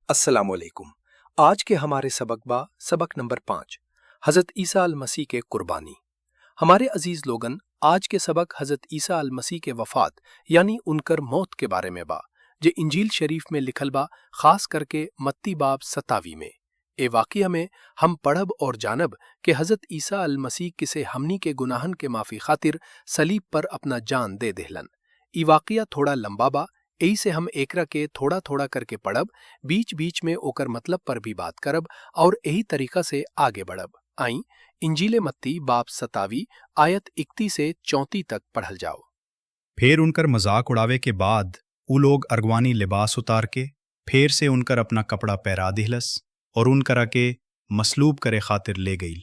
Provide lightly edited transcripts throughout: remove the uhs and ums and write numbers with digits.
अस्सलाम वालेकुम। आज के हमारे सबक नंबर 5, हज़रत ईसा अल मसीह के कुर्बानी। हमारे अजीज लोगन, आज के सबक हज़रत ईसा अल मसीह के वफात यानी उनकर मौत के बारे में बा, जे इंजील शरीफ में लिखल बा, खास करके मत्ती बाब 27 में। ए वाक़िया में हम पढ़ब और जानब कि हज़रत ईसा अल मसीह किसे हमनी के गुनाहन के माफ़ी खातिर सलीब पर अपना जान दे देहलन। ई वाक़िया थोड़ा लंबा बा, यही से हम एकरा के थोड़ा थोड़ा करके पढ़ब, बीच बीच में ओकर मतलब पर भी बात करब और यही तरीका से आगे बढ़ब। आई इंजीले मत्ती बाब 27 आयत 31 से 34 तक पढ़ल जाओ। फिर उनकर मजाक उड़ावे के बाद उ लोग अरगवानी लिबास उतार के फेर से उनकर अपना कपड़ा पहरा दिहलस और उनकरा के मसलूब करे खातिर ले गई।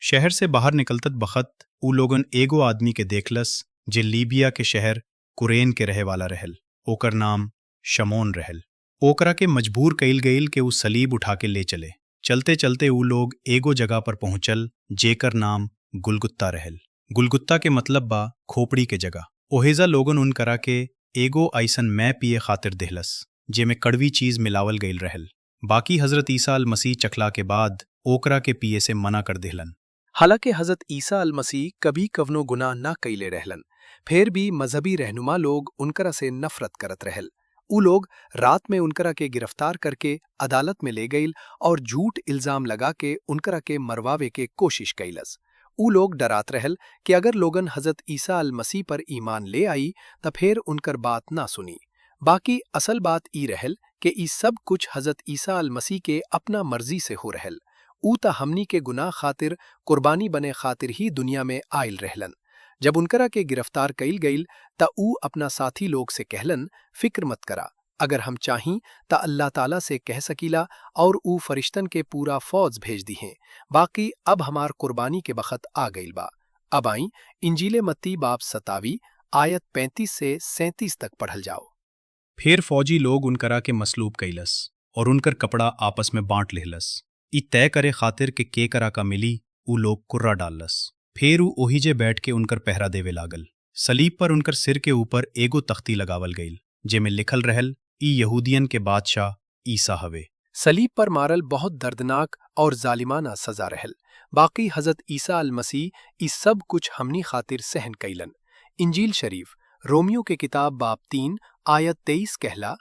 शहर से बाहर निकलतत बखत उ लोगन एगो आदमी के देखलस जे लीबिया के शहर कुरेन के रहे वाला रहल। ओकर नाम शमौन रहल। ओकरा के मजबूर कईल गईल के उ सलीब उठा के ले चले। चलते चलते उ लोग एगो जगह पर पहुंचल जेकर नाम गुलगुत्ता रहल। गुलगुत्ता के मतलब बा खोपड़ी के जगह। ओहेजा लोगन उनकरा के एगो ऐसन मै पिए खातिर देहलस जेमे कड़वी चीज मिलावल गईल रहल। बाकी हजरत ईसा अल मसीह चखला के बाद ओकरा के पिए से मना कर देहलन। हालांकि हज़रत ईसा अल मसीह कभी कवनो गुनाह ना कईले रहलन, फिर भी मजहबी रहनुमा लोग उनकरा से नफरत करत रहल। उ लोग रात में उनकरा के गिरफ्तार करके अदालत में ले गईल और झूठ इल्जाम लगा के उनकरा के मरवावे के कोशिश कईलस। उ लोग डरात रहल कि अगर लोगन हज़रत ईसा अल मसीह पर ईमान ले आई तो फिर उनकर बात ना सुनी। बाकी असल बात ई रहल कि ई सब कुछ हज़रत ईसा अल मसीह के अपना मर्जी से हो रहल। ऊ ता हमनी के गुनाह खातिर कुर्बानी बने खातिर ही दुनिया में आयल रहलन। जब उनकरा के गिरफ्तार कईल गईल ता ऊ अपना साथी लोग से कहलन, फिक्र मत करा, अगर हम चाहीं ता अल्लाह ताला से कह सकीला और ऊ फरिश्तन के पूरा फौज भेज दी हैं। बाकी अब हमार कुर्बानी के बखत आ गईल बा। अब आई इंजीले मत्ती बाब 27 आयत 35 से 37 तक पढ़ल जाओ। फिर फौजी लोग उनकरा के मसलूब कईलस और उनकर कपड़ा आपस में बांट लेहलस। ई तय करे खातिर के केकरा का मिली उ लोग कुर्रा डाललस। फिर उ ओहिजे बैठ के उनकर पहरा देवे लागल। सलीब पर उनकर सिर के ऊपर एगो तख्ती लगावल गईल जेमे लिखल रहल, ई यहूदियन के बादशाह ईसा हवे। सलीब पर मारल बहुत दर्दनाक और जालिमाना सजा रहल। बाकी हज़रत ईसा अल मसीह इस सब कुछ हमनी खातिर सहन कईलन। इंजील शरीफ रोमियो के किताब बाब 3 आयत 23 कहला,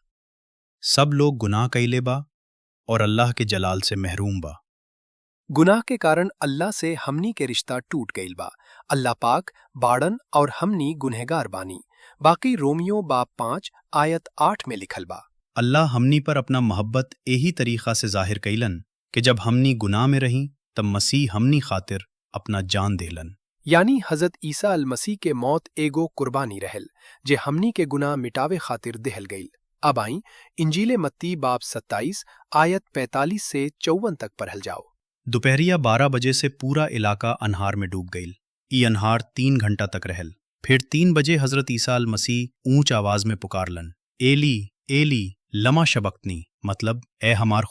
सब लोग गुनाह कईले बा और अल्लाह के जलाल से महरूम बा। गुनाह के कारण अल्लाह से हमनी के रिश्ता टूट गईल बा। अल्लाह पाक बाड़न और हमनी गुनहगार बानी। बाकी रोमियो बाब 5 आयत 8 में लिखल बा, अल्लाह हमनी पर अपना मोहब्बत यही तरीक़ा से जाहिर कईलन कि जब हमनी गुनाह में रहीं तब मसीह हमनी खातिर अपना जान देलन। यानी हज़रत ईसा अल मसीह के मौत एगो कुर्बानी रहल जे हमनी के गुनाह मिटावे खातिर देहल गईल। अब आई इंजीले मत्ती बाब 27 आयत 45 से 54 तक पढ़ल जाओ। दोपहरिया 12 बजे से पूरा इलाका अनहार में डूब गईल। ई अनहार 3 घंटा तक रहल। फिर 3 बजे हजरत ईसा अल मसीह ऊंच आवाज में पुकारलन, एली एली लमा शबक्तनी, मतलब ए हमार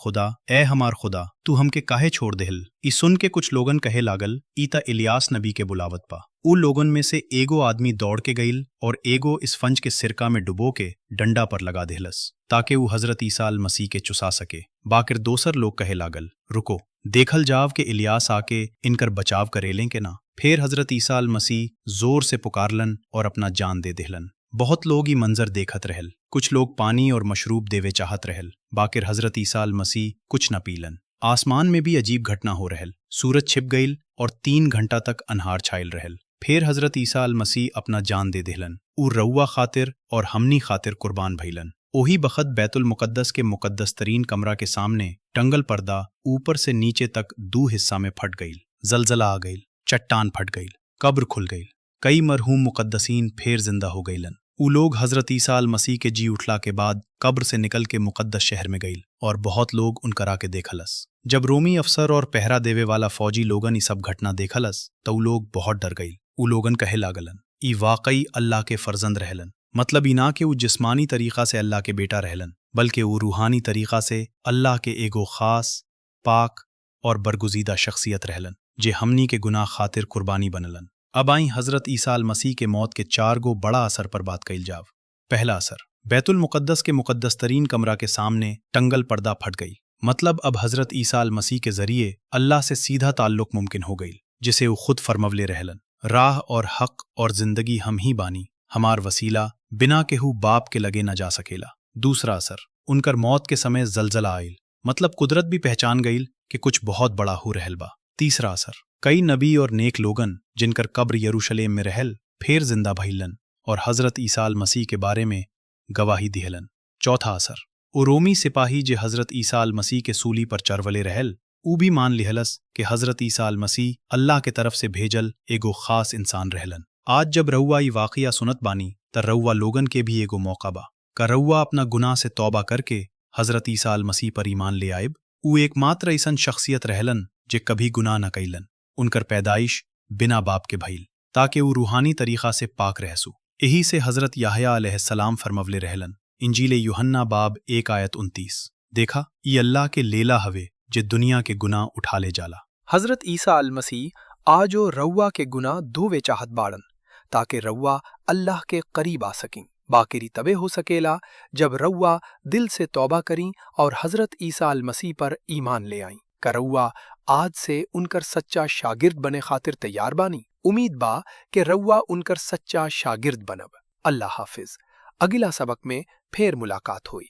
खुदा तू हमके काहे छोड़ देहल। ई सुन के कुछ लोगन कहे लागल, ई ता इलियास नबी के बुलावत पा। उ लोगन में से एगो आदमी दौड़ के गईल और एगो इस फंज के सिरका में डुबो के डंडा पर लगा देहलस ताकि वो हजरत ईसा अल मसीह के चुसा सके। बाकिर दोसर लोग कहे लागल, रुको, देखल जाव के इलियास आके इनकर बचाव करेलें के ना। फिर हजरत ईसा अल मसीह जोर से पुकारलन और अपना जान दे देहलन। बहुत लोग ही मंजर देखत रहल। कुछ लोग पानी और मशरूब देवे चाहत रहल। बाकिर हजरत ईसा अल मसीह कुछ न पीलन। आसमान में भी अजीब घटना हो रहल। सूरज छिप गईल और 3 घंटा तक अनहार छायल रहल। फिर हजरत ईसा अल मसीह अपना जान दे देहलन। उ रउआ खातिर और हमनी खातिर कुर्बान भइलन। ओही बखत बैतुल मुकद्दस के मुकद्दस तरीन कमरा के सामने टंगल पर्दा ऊपर से नीचे तक 2 हिस्सा में फट गईल। जलजला आ गईल, चट्टान फट गईल, कब्र खुल गईल। कई मरहूम मुकद्दसीन फिर जिंदा हो गईलन। उ लोग हजरत ईसा अल मसीह के जी उठला के बाद कब्र से निकल के मुकद्दस शहर में गईल और बहुत लोग उनकरा के देखलस। जब रोमी अफसर और पहरा देवे वाला फौजी लोगन ई सब घटना देखलस तो उ लोग बहुत डर गईल। उ लोगन कहे लागलन, ई वाकई अल्लाह के फर्जंद रहलन। मतलब ई ना कि उ जिस्मानी तरीका से अल्लाह के बेटा रहलन, बल्कि उ रूहानी तरीका से अल्लाह के एगो खास, पाक और बरगुजीदा शख्सियत रहलन जे हमनी के गुनाह खातिर कुर्बानी बनलन। अब आई हजरत ईसा अल मसीह के मौत के 4 गो बड़ा असर पर बात कईल जाव। पहला असर, बैतुल मुक़द्दस के मुक़द्दस तरीन कमरा के सामने टंगल पर्दा फट गई। मतलब अब हज़रत ईसा अल मसीह के ज़रिए अल्लाह से सीधा ताल्लुक़ मुमकिन हो गई, जिसे वो खुद फरमवले रहलन। राह और हक़ और ज़िंदगी हम ही बानी, हमार वसीला बिना केहू बाप के लगे न जा सकेला। दूसरा असर, उनकर मौत के समय जलजला आइल, मतलब कुदरत भी पहचान गईल कि कुछ बहुत बड़ा हो रहल बा। तीसरा असर, कई नबी और नेक लोगन जिनकर कब्र यरूशलेम में रहल फेर जिंदा भइलन और हज़रत ईसा अल मसीह के बारे में गवाही दिहलन। चौथा असर, ओ रोमी सिपाही जे हज़रत ईसा अल मसीह के सूली पर चरवले रहल ऊ भी मान लिहलस कि हज़रत ईसा अल मसीह अल्लाह के तरफ से भेजल एगो खास इंसान रहलन। आज जब रउआ ई वाक़िया सुनत बानी त रउआ लोगन के भी एगो मौका बा का रउआ अपना गुनाह से तौबा करके हज़रत ईसा अल मसीह पर ईमान ले आइब। ऊ एकमात्र ऐसन शख्सियत रहलन जे कभी गुनाह न कइलन। उनकर पैदाइश बिना बाप के भइल ताकि वो रूहानी तरीक़ा से पाक रहसू। यही से हज़रत याहया अलैहिस्सलाम फरमवले रहलन, इंजील यूहन्ना बाब 1 आयत 29, देखा ई अल्लाह के लेला हवे जे दुनिया के गुनाह उठा ले जाला। हज़रत ईसा अल मसीह आजो रउआ के गुनाह धोवे चाहत बाड़न ताकि रउआ अल्लाह के करीब आ सकें। बाकिरी तबे हो सकेला जब रउआ दिल से तौबा करी और हज़रत ईसा अल मसीह पर ईमान ले आई। का रउआ आज से उनकर सच्चा शागिर्द बने खातिर तैयार बानी? उम्मीद बा कि रउआ उनकर सच्चा शागिर्द बनब। अल्लाह हाफिज। अगला सबक में फेर मुलाकात हुई।